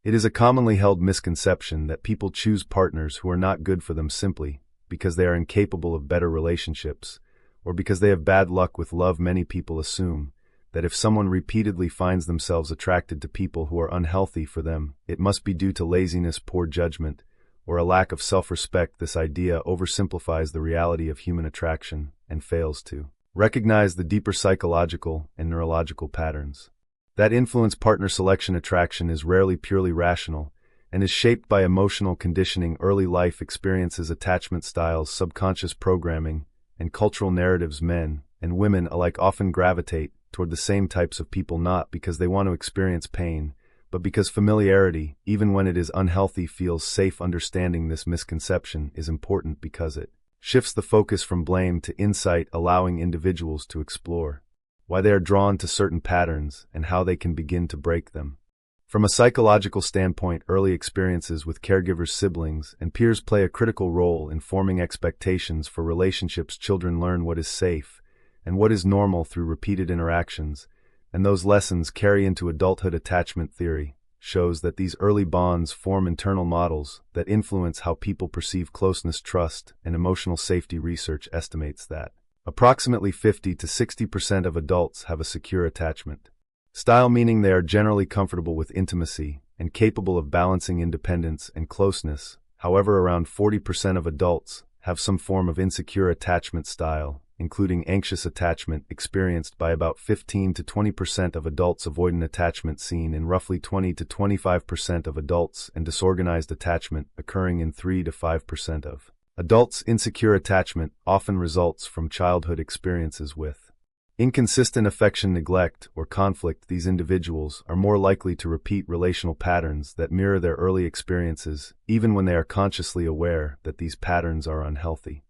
It is a commonly held misconception that people choose partners who are not good for them simply because they are incapable of better relationships, or because they have bad luck with love. Many people assume that if someone repeatedly finds themselves attracted to people who are unhealthy for them, it must be due to laziness, poor judgment, or a lack of self-respect. This idea oversimplifies the reality of human attraction and fails to recognize the deeper psychological and neurological patterns that influence partner selection. Attraction is rarely purely rational and is shaped by emotional conditioning, early life experiences, attachment styles, subconscious programming, and cultural narratives. Men and women alike often gravitate toward the same types of people not because they want to experience pain, but because familiarity, even when it is unhealthy, feels safe. Understanding this misconception is important because it shifts the focus from blame to insight, allowing individuals to explore why they are drawn to certain patterns and how they can begin to break them. From a psychological standpoint, early experiences with caregivers, siblings, and peers play a critical role in forming expectations for relationships. Children learn what is safe and what is normal through repeated interactions, and those lessons carry into adulthood. Attachment theory shows that these early bonds form internal models that influence how people perceive closeness, trust, and emotional safety. Research estimates that approximately 50 to 60% of adults have a secure attachment style, meaning they are generally comfortable with intimacy and capable of balancing independence and closeness. However, around 40% of adults have some form of insecure attachment style, including anxious attachment, experienced by about 15 to 20% of adults, avoidant attachment seen in roughly 20 to 25% of adults, and disorganized attachment occurring in 3 to 5% of adults. Insecure attachment often results from childhood experiences with inconsistent affection, neglect, or conflict. These individuals are more likely to repeat relational patterns that mirror their early experiences, even when they are consciously aware that these patterns are unhealthy.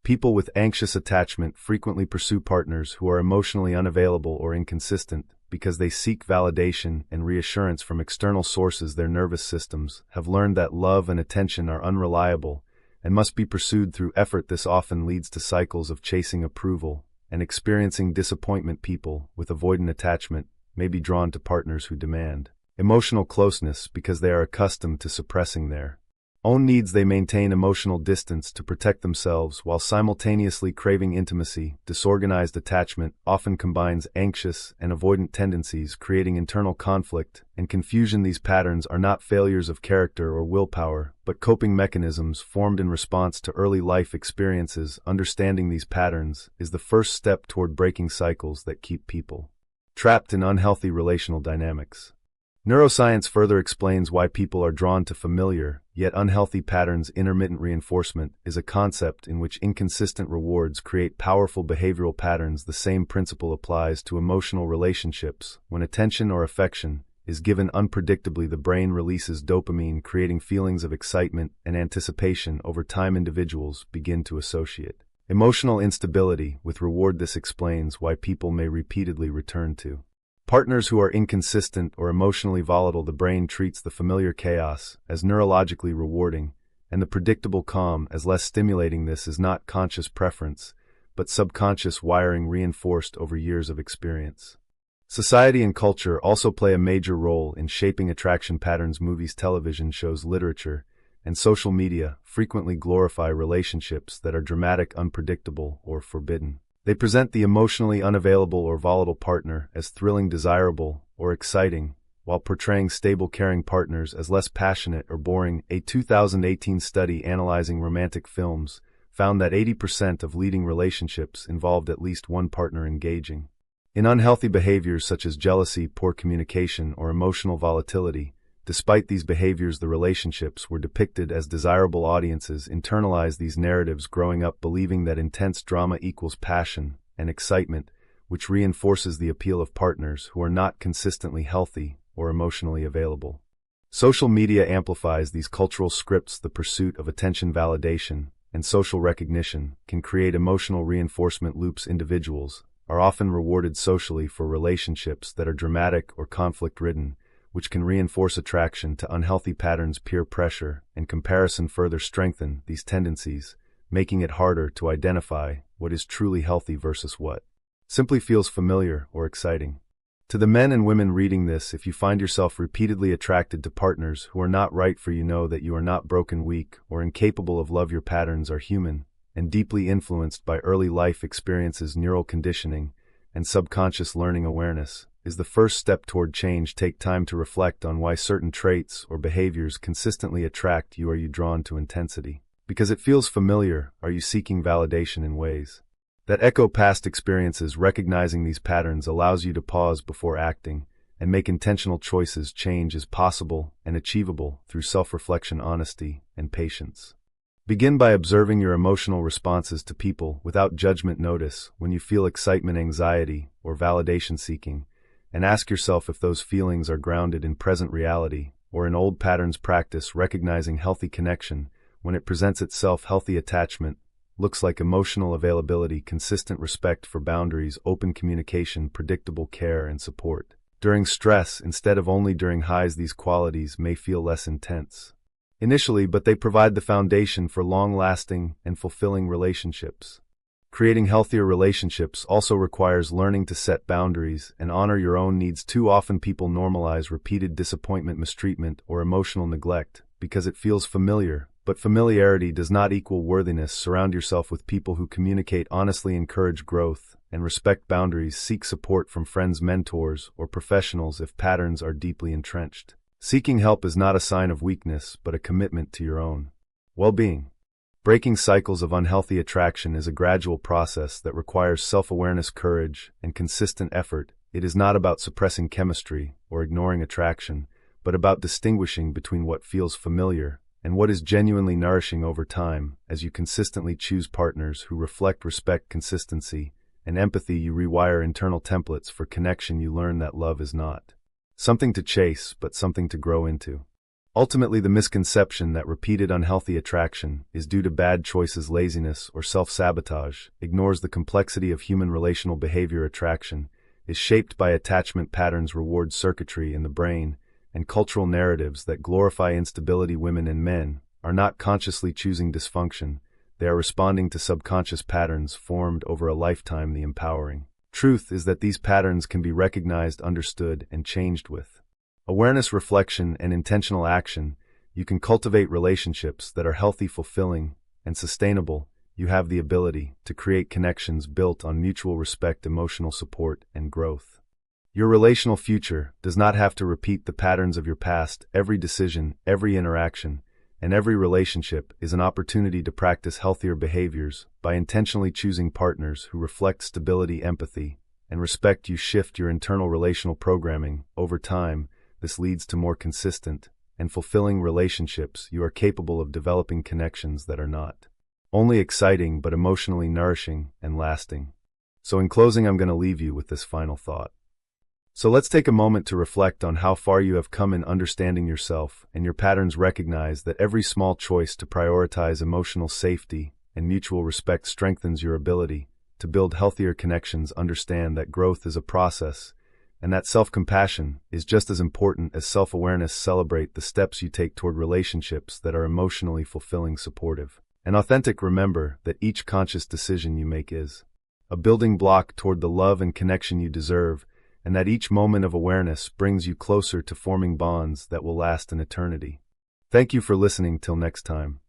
People with anxious attachment frequently pursue partners who are emotionally unavailable or inconsistent because they seek validation and reassurance from external sources. Their nervous systems have learned that love and attention are unreliable and must be pursued through effort. This often leads to cycles of chasing approval and experiencing disappointment. People with avoidant attachment may be drawn to partners who demand emotional closeness because they are accustomed to suppressing their own needs. They maintain emotional distance to protect themselves while simultaneously craving intimacy. Disorganized attachment often combines anxious and avoidant tendencies, creating internal conflict and confusion. These patterns are not failures of character or willpower, but coping mechanisms formed in response to early life experiences. Understanding these patterns is the first step toward breaking cycles that keep people trapped in unhealthy relational dynamics. Neuroscience further explains why people are drawn to familiar, yet unhealthy patterns. Intermittent reinforcement is a concept in which inconsistent rewards create powerful behavioral patterns. The same principle applies to emotional relationships. When attention or affection is given unpredictably, the brain releases dopamine, creating feelings of excitement and anticipation. Over time, individuals begin to associate emotional instability with reward. This explains why people may repeatedly return to partners who are inconsistent or emotionally volatile. The brain treats the familiar chaos as neurologically rewarding, and the predictable calm as less stimulating. This is not conscious preference, but subconscious wiring reinforced over years of experience. Society and culture also play a major role in shaping attraction patterns. Movies, television shows, literature, and social media frequently glorify relationships that are dramatic, unpredictable, or forbidden. They present the emotionally unavailable or volatile partner as thrilling, desirable, or exciting, while portraying stable, caring partners as less passionate or boring. A 2018 study analyzing romantic films found that 80% of leading relationships involved at least one partner engaging in unhealthy behaviors such as jealousy, poor communication, or emotional volatility. Despite these behaviors, the relationships were depicted as desirable. Audiences internalize these narratives, growing up believing that intense drama equals passion and excitement, which reinforces the appeal of partners who are not consistently healthy or emotionally available. Social media amplifies these cultural scripts. The pursuit of attention, validation, and social recognition can create emotional reinforcement loops. Individuals are often rewarded socially for relationships that are dramatic or conflict-ridden, which can reinforce attraction to unhealthy patterns. Peer pressure and comparison further strengthen these tendencies, making it harder to identify what is truly healthy versus what simply feels familiar or exciting. To the men and women reading this, if you find yourself repeatedly attracted to partners who are not right for you, know that you are not broken, weak, or incapable of love. Your patterns are human and deeply influenced by early life experiences. Neural conditioning and subconscious learning. Awareness is the first step toward change. Take time to reflect on why certain traits or behaviors consistently attract you. Are you drawn to intensity because it feels familiar? Are you seeking validation in ways that echo past experiences? Recognizing these patterns allows you to pause before acting and make intentional choices. Change is possible and achievable through self-reflection, honesty, and patience. Begin by observing your emotional responses to people without judgment. Notice when you feel excitement, anxiety, or validation seeking, and ask yourself if those feelings are grounded in present reality or in old patterns. Practice recognizing healthy connection when it presents itself. Healthy attachment looks like emotional availability, consistent respect for boundaries, open communication, predictable care and support during stress instead of only during highs. These qualities may feel less intense initially, but they provide the foundation for long-lasting and fulfilling relationships. Creating healthier relationships also requires learning to set boundaries and honor your own needs. Too often people normalize repeated disappointment, mistreatment, or emotional neglect because it feels familiar, but familiarity does not equal worthiness. Surround yourself with people who communicate honestly, encourage growth, and respect boundaries. Seek support from friends, mentors, or professionals if patterns are deeply entrenched. Seeking help is not a sign of weakness, but a commitment to your own well-being. Breaking cycles of unhealthy attraction is a gradual process that requires self-awareness, courage, and consistent effort. It is not about suppressing chemistry or ignoring attraction, but about distinguishing between what feels familiar and what is genuinely nourishing. Over time, as you consistently choose partners who reflect respect, consistency, and empathy, you rewire internal templates for connection. You learn that love is not something to chase, but something to grow into. Ultimately, the misconception that repeated unhealthy attraction is due to bad choices, laziness, or self-sabotage ignores the complexity of human relational behavior. Attraction is shaped by attachment patterns, reward circuitry in the brain, and cultural narratives that glorify instability. Women and men are not consciously choosing dysfunction. They are responding to subconscious patterns formed over a lifetime. The empowering truth is that these patterns can be recognized, understood, and changed. With awareness, reflection, and intentional action, you can cultivate relationships that are healthy, fulfilling, and sustainable. You have the ability to create connections built on mutual respect, emotional support, and growth. Your relational future does not have to repeat the patterns of your past. Every decision, every interaction, and every relationship is an opportunity to practice healthier behaviors. By intentionally choosing partners who reflect stability, empathy, and respect, you shift your internal relational programming. Over time, this leads to more consistent and fulfilling relationships. You are capable of developing connections that are not only exciting but emotionally nourishing and lasting. So in closing, I'm going to leave you with this final thought. So let's take a moment to reflect on how far you have come in understanding yourself and your patterns. Recognize that every small choice to prioritize emotional safety and mutual respect strengthens your ability to build healthier connections. Understand that growth is a process, and that self-compassion is just as important as self-awareness. Celebrate the steps you take toward relationships that are emotionally fulfilling, supportive, and authentic. Remember that each conscious decision you make is a building block toward the love and connection you deserve, and that each moment of awareness brings you closer to forming bonds that will last an eternity. Thank you for listening. Till next time.